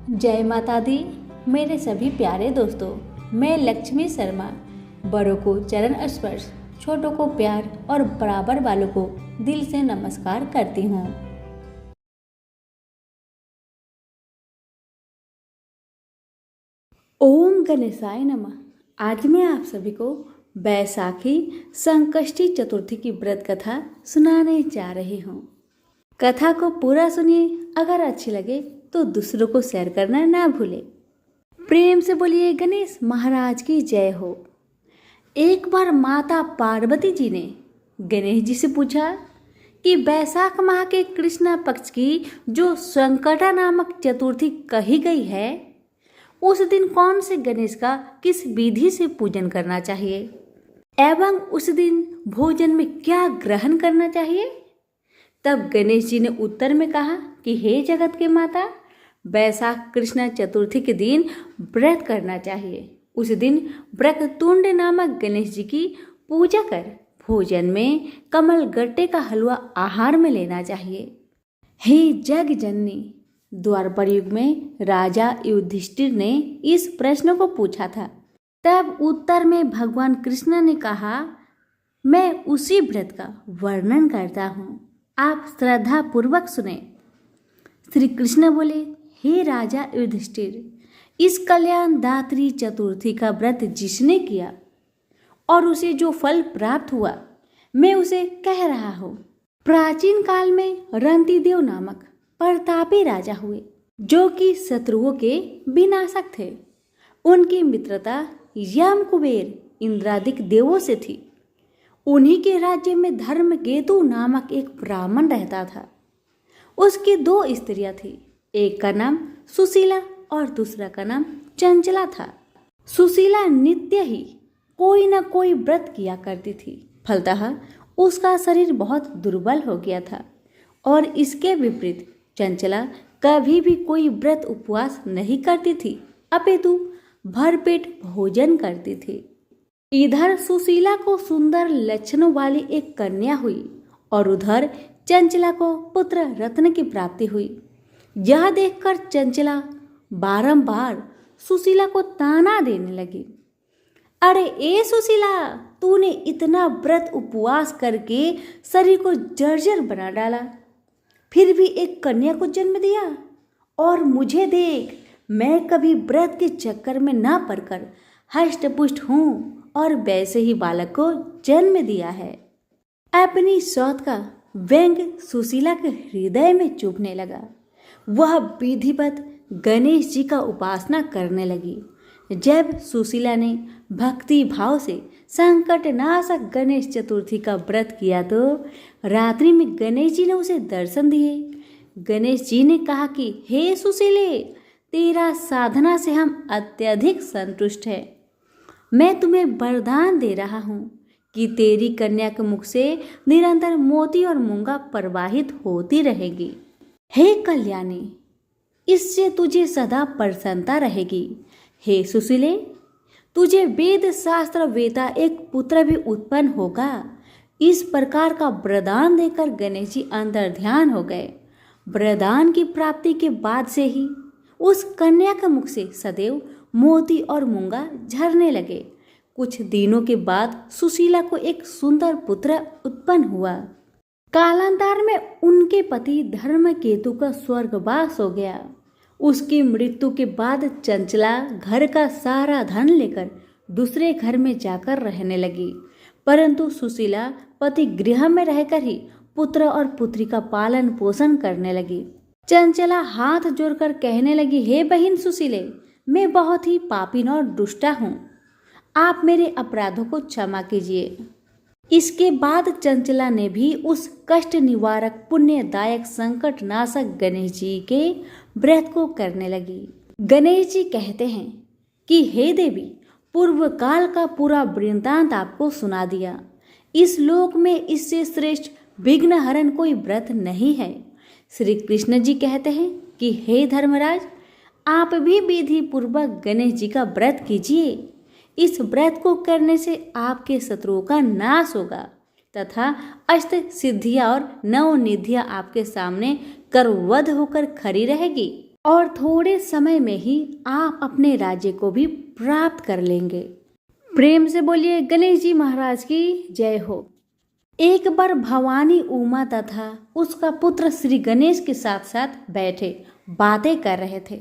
जय माता दी। मेरे सभी प्यारे दोस्तों, मैं लक्ष्मी शर्मा बड़ों को चरण स्पर्श, छोटों को प्यार और बराबर वालों को दिल से नमस्कार करती हूँ। ओम गणेशाय नमः। आज मैं आप सभी को बैसाखी संकष्टी चतुर्थी की व्रत कथा सुनाने जा रही हूँ। कथा को पूरा सुनिए। अगर अच्छी लगे तो दूसरों को शेयर करना ना भूले। प्रेम से बोलिए गणेश महाराज की जय हो। एक बार माता पार्वती जी ने गणेश जी से पूछा कि बैसाख माह के कृष्ण पक्ष की जो संकटा नामक चतुर्थी कही गई है, उस दिन कौन से गणेश का किस विधि से पूजन करना चाहिए एवं उस दिन भोजन में क्या ग्रहण करना चाहिए। तब गणेश जी ने उत्तर में कहा कि हे जगत के माता, बैसाख कृष्ण चतुर्थी के दिन व्रत करना चाहिए। उस दिन व्रततुंड नामक गणेश जी की पूजा कर भोजन में कमल गट्टे का हलवा आहार में लेना चाहिए। हे जग जननी, द्वापर युग में राजा युधिष्ठिर ने इस प्रश्न को पूछा था। तब उत्तर में भगवान कृष्ण ने कहा, मैं उसी व्रत का वर्णन करता हूँ, आप श्रद्धा पूर्वक सुने। श्री कृष्ण बोले, हे राजा युधिष्ठिर, इस कल्याण दात्री चतुर्थी का व्रत जिसने किया और उसे जो फल प्राप्त हुआ, मैं उसे कह रहा हूँ। प्राचीन काल में रंतिदेव नामक प्रतापी राजा हुए, जो कि शत्रुओं के विनाशक थे। उनकी मित्रता यम कुबेर इंद्रादिक देवों से थी। उन्हीं के राज्य में धर्मकेतु नामक एक ब्राह्मण रहता था। उसकी 2 स्त्रियां थी, एक का नाम सुशीला और दूसरा का नाम चंचला था। सुशीला नित्य ही कोई न कोई व्रत किया करती थी, फलतः उसका शरीर बहुत दुर्बल हो गया था। और इसके विपरीत चंचला कभी भी कोई व्रत उपवास नहीं करती थी, अपितु भरपेट भोजन करती थी। इधर सुशीला को सुंदर लक्षणों वाली एक कन्या हुई और उधर चंचला को पुत्र रत्न की प्राप्ति हुई। यह देखकर चंचला बारंबार सुशीला को ताना देने लगी, अरे ए सुशीला, तूने इतना व्रत उपवास करके शरीर को जर्जर बना डाला, फिर भी एक कन्या को जन्म दिया। और मुझे देख, मैं कभी व्रत के चक्कर में ना पड़कर हष्ट पुष्ट हूँ और वैसे ही बालक को जन्म दिया है। अपनी सौत का व्यंग सुशीला के हृदय में चुभने लगा। वह विधिवत गणेश जी का उपासना करने लगी। जब सुशीला ने भक्ति भाव से संकटनाशक गणेश चतुर्थी का व्रत किया तो रात्रि में गणेश जी ने उसे दर्शन दिए। गणेश जी ने कहा कि हे सुशीले, तेरा साधना से हम अत्यधिक संतुष्ट हैं। मैं तुम्हें वरदान दे रहा हूँ कि तेरी कन्या के मुख से निरंतर मोती और मूंगा प्रवाहित होती रहेगी। हे कल्याणी, इससे तुझे सदा प्रसन्नता रहेगी। हे सुशीले, तुझे वेद शास्त्र वेता एक पुत्र भी उत्पन्न होगा। इस प्रकार का वरदान देकर गणेश जी अंतर्ध्यान हो गए। वरदान की प्राप्ति के बाद से ही उस कन्या के मुख से सदैव मोती और मूंगा झरने लगे। कुछ दिनों के बाद सुशीला को एक सुंदर पुत्र उत्पन्न हुआ। कालांतर में उनके पति धर्मकेतु का स्वर्गवास हो गया। उसकी मृत्यु के बाद चंचला घर का सारा धन लेकर दूसरे घर में जाकर रहने लगी, परंतु सुशीला पति गृह में रहकर ही पुत्र और पुत्री का पालन पोषण करने लगी। चंचला हाथ जोड़कर कहने लगी, हे बहन सुशीले, मैं बहुत ही पापीन और दुष्टा हूँ, आप मेरे अपराधों को क्षमा कीजिए। इसके बाद चंचला ने भी उस कष्ट निवारक पुण्यदायक संकट नाशक गणेश जी के व्रत को करने लगी। गणेश जी कहते हैं कि हे देवी, पूर्व काल का पूरा वृत्तांत आपको सुना दिया। इस लोक में इससे श्रेष्ठ विघ्न हरण कोई व्रत नहीं है। श्री कृष्ण जी कहते हैं कि हे धर्मराज, आप भी विधि पूर्वक गणेश जी का व्रत कीजिए। इस व्रत को करने से आपके शत्रुओं का नाश होगा तथा अष्ट सिद्धियां और 9 निधियां आपके सामने करवध होकर खड़ी रहेगी। और थोड़े समय में ही आप अपने राज्य को भी प्राप्त कर लेंगे। प्रेम से बोलिए गणेश जी महाराज की जय हो। एक बार भवानी उमा तथा उसका पुत्र श्री गणेश के साथ साथ बैठे बातें कर रहे थे।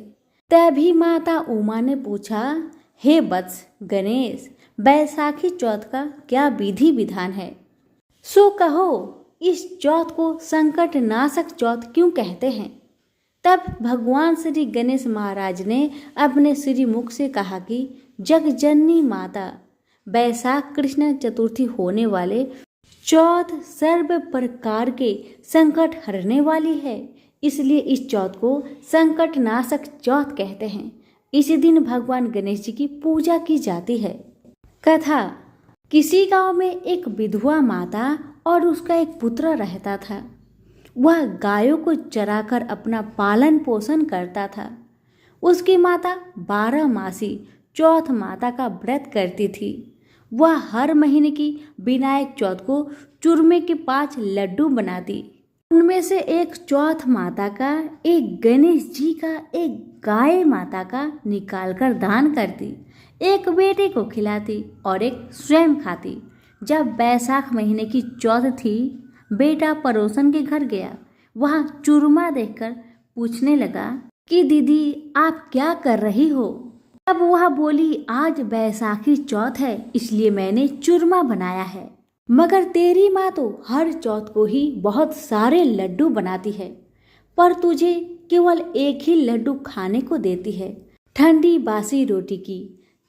तभी माता उमा ने पूछा, हे वत्स गणेश, बैसाखी चौथ का क्या विधि विधान है? सो कहो, इस चौथ को संकट नाशक चौथ क्यों कहते हैं? तब भगवान श्री गणेश महाराज ने अपने श्री मुख से कहा कि जगजननी माता, बैसाख कृष्ण चतुर्थी होने वाले चौथ सर्व प्रकार के संकट हरने वाली है, इसलिए इस चौथ को संकट नाशक चौथ कहते हैं। इसी दिन भगवान गणेश जी की पूजा की जाती है। कथा। किसी गांव में एक विधवा माता और उसका एक पुत्र रहता था। वह गायों को चराकर अपना पालन पोषण करता था। उसकी माता 12 मासी चौथ माता का व्रत करती थी। वह हर महीने की विनायक चौथ को चूरमे के 5 लड्डू बनाती। उनमें से एक चौथ माता का, एक गणेश जी का, एक गाय माता का निकालकर दान करती, एक बेटे को खिलाती और एक स्वयं खाती। जब बैसाख महीने की चौथ थी, बेटा पड़ोसन के घर गया। वहाँ चूरमा देखकर पूछने लगा कि दीदी आप क्या कर रही हो? तब वह बोली, आज बैसाखी चौथ है इसलिए मैंने चूरमा बनाया है। मगर तेरी माँ तो हर चौथ को ही बहुत सारे लड्डू बनाती है, पर तुझे केवल एक ही लड्डू खाने को देती है। ठंडी बासी रोटी की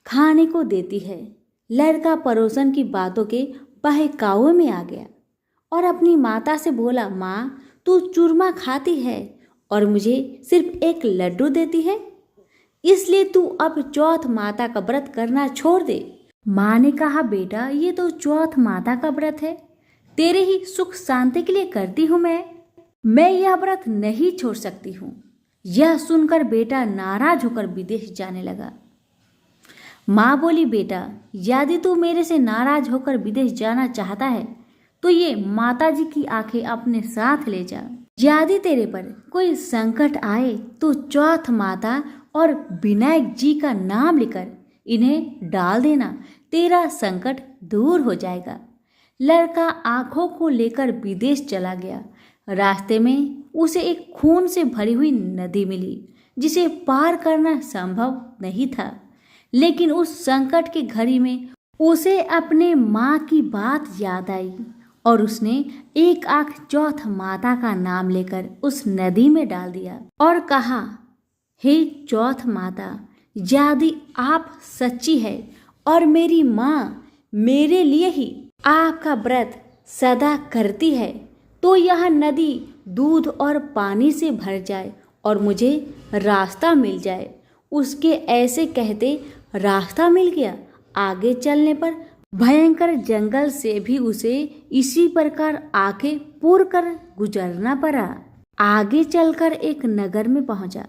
खाने को देती है। लड़का पड़ोसन की बातों के बहकावे में आ गया और अपनी माता से बोला, माँ तू चूरमा खाती है और मुझे सिर्फ एक लड्डू देती है, इसलिए तू अब चौथ माता का व्रत करना छोड़ दे। माँ ने कहा, बेटा ये तो चौथ माता का व्रत है, तेरे ही सुख शांति के लिए करती हूँ मैं यह व्रत नहीं छोड़ सकती हूँ। यह सुनकर बेटा नाराज होकर विदेश जाने लगा। माँ बोली, बेटा यदि तू मेरे से नाराज होकर विदेश जाना चाहता है तो ये माताजी की आंखें अपने साथ ले जा। यदि तेरे पर कोई संकट आए तो चौथ माता और विनायक जी का नाम लेकर इन्हें डाल देना, तेरा संकट दूर हो जाएगा। लड़का आंखों को लेकर विदेश चला गया। रास्ते में उसे एक खून से भरी हुई नदी मिली जिसे पार करना संभव नहीं था, लेकिन उस संकट की घड़ी में उसे अपने माँ की बात याद आई और उसने एक आंख चौथ माता का नाम लेकर उस नदी में डाल दिया और कहा, हे चौथ माता, यदि आप सच्ची है और मेरी माँ मेरे लिए ही आपका व्रत सदा करती है तो यह नदी दूध और पानी से भर जाए और मुझे रास्ता मिल जाए। उसके ऐसे कहते रास्ता मिल गया। आगे चलने पर भयंकर जंगल से भी उसे इसी प्रकार आके पूर कर गुजरना पड़ा। आगे चलकर एक नगर में पहुंचा।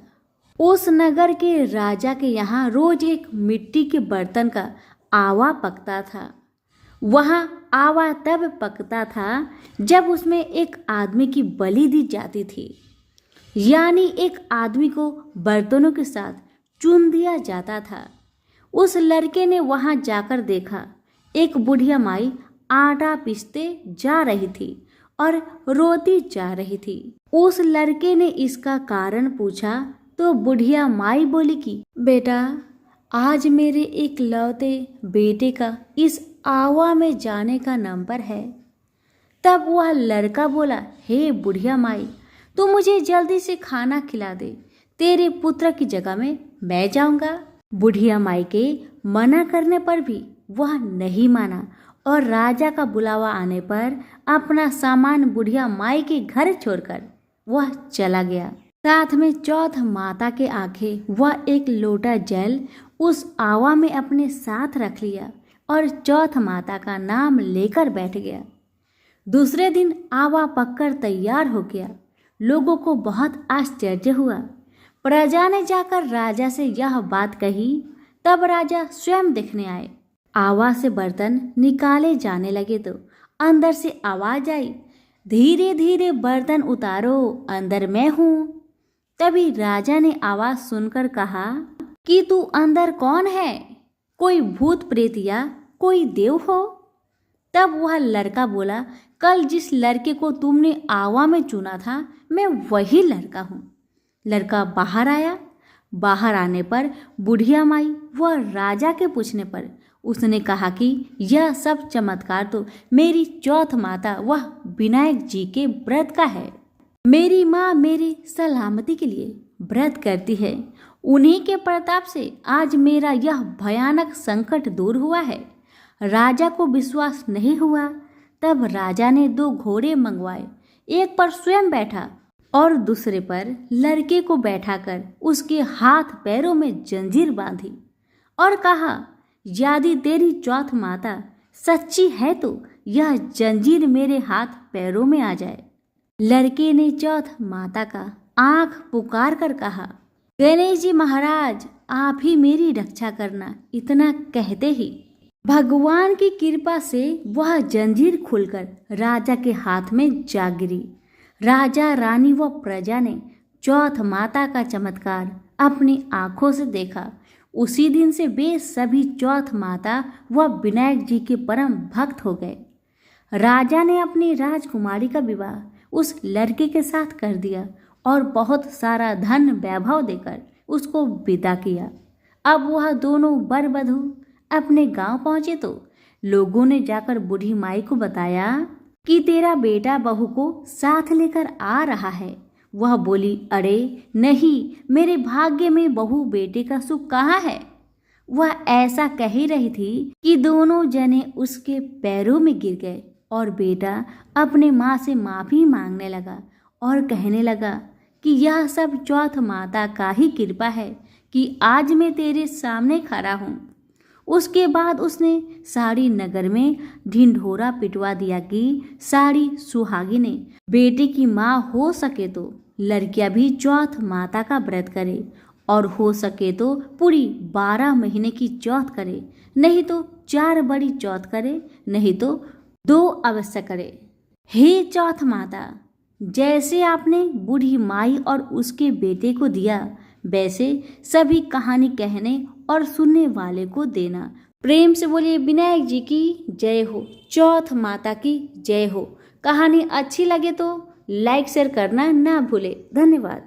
उस नगर के राजा के यहाँ रोज एक मिट्टी के बर्तन का आवा पकता था। वहाँ आवा तब पकता था जब उसमें एक आदमी की बलि दी जाती थी, यानी एक आदमी को बर्तनों के साथ चुन दिया जाता था। उस लड़के ने वहाँ जाकर देखा, एक बुढ़िया माई आटा पीसते जा रही थी और रोती जा रही थी। उस लड़के ने इसका कारण पूछा तो बुढ़िया माई बोली कि बेटा, आज मेरे एक लौते बेटे का इस आवा में जाने का नंबर है। तब वह लड़का बोला, हे बुढ़िया माई, तू मुझे जल्दी से खाना खिला दे, तेरे पुत्र की जगह में मैं जाऊंगा। बुढ़िया माई के मना करने पर भी वह नहीं माना और राजा का बुलावा आने पर अपना सामान बुढ़िया माई के घर छोड़कर वह चला गया। साथ में चौथ माता के आंखें वह एक लोटा जल उस आवा में अपने साथ रख लिया और चौथ माता का नाम लेकर बैठ गया। दूसरे दिन आवा पककर तैयार हो गया। लोगों को बहुत आश्चर्य हुआ। प्रजा ने जाकर राजा से यह बात कही। तब राजा स्वयं देखने आए। आवा से बर्तन निकाले जाने लगे तो अंदर से आवाज आई, धीरे धीरे बर्तन उतारो, अंदर मैं हूँ। तभी राजा ने आवाज सुनकर कहा कि तू अंदर कौन है, कोई भूत प्रेत या कोई देव हो? तब वह लड़का बोला, कल जिस लड़के को तुमने आवा में चुना था मैं वही लड़का हूँ। लड़का बाहर आया। बाहर आने पर बुढ़िया माई व राजा के पूछने पर उसने कहा कि यह सब चमत्कार तो मेरी चौथ माता वह विनायक जी के व्रत का है। मेरी माँ मेरी सलामती के लिए व्रत करती है। उन्हीं के प्रताप से आज मेरा यह भयानक संकट दूर हुआ है। राजा को विश्वास नहीं हुआ। तब राजा ने 2 घोड़े मंगवाए, एक पर स्वयं बैठा और दूसरे पर लड़के को बैठाकर उसके हाथ पैरों में जंजीर बांधी और कहा, यदि तेरी चौथ माता सच्ची है तो यह जंजीर मेरे हाथ पैरों में आ जाए। लड़के ने चौथ माता का आंख पुकार कर कहा, गणेश जी महाराज आप ही मेरी रक्षा करना। इतना कहते ही भगवान की कृपा से वह जंजीर खुलकर राजा के हाथ में जा गिरी। राजा रानी व प्रजा ने चौथ माता का चमत्कार अपनी आंखों से देखा। उसी दिन से वे सभी चौथ माता व विनायक जी के परम भक्त हो गए। राजा ने अपनी राजकुमारी का विवाह उस लड़के के साथ कर दिया और बहुत सारा धन वैभव देकर उसको विदा किया। अब वह दोनों वर वधू अपने गांव पहुंचे तो लोगों ने जाकर बूढ़ी माई को बताया कि तेरा बेटा बहू को साथ लेकर आ रहा है। वह बोली, अरे नहीं, मेरे भाग्य में बहू बेटे का सुख कहाँ है। वह ऐसा कह ही रही थी कि दोनों जने उसके पैरों में गिर गए और बेटा अपने माँ से माफी मांगने लगा और कहने लगा कि यह सब चौथ माता का ही कृपा है कि आज मैं तेरे सामने खड़ा हूँ। उसके बाद उसने सारी नगर में ढिंढोरा पिटवा दिया कि सारी सुहागी ने बेटे की माँ हो सके तो लड़कियां भी चौथ माता का व्रत करे और हो सके तो पूरी 12 महीने की चौथ करे, नहीं तो 4 बड़ी चौथ करे, नहीं तो 2 अवश्य करे। हे चौथ माता, जैसे आपने बूढ़ी माई और उसके बेटे को दिया वैसे सभी कहानी कहने और सुनने वाले को देना। प्रेम से बोलिए विनायक जी की जय हो, चौथ माता की जय हो। कहानी अच्छी लगे तो लाइक शेयर करना ना भूले। धन्यवाद।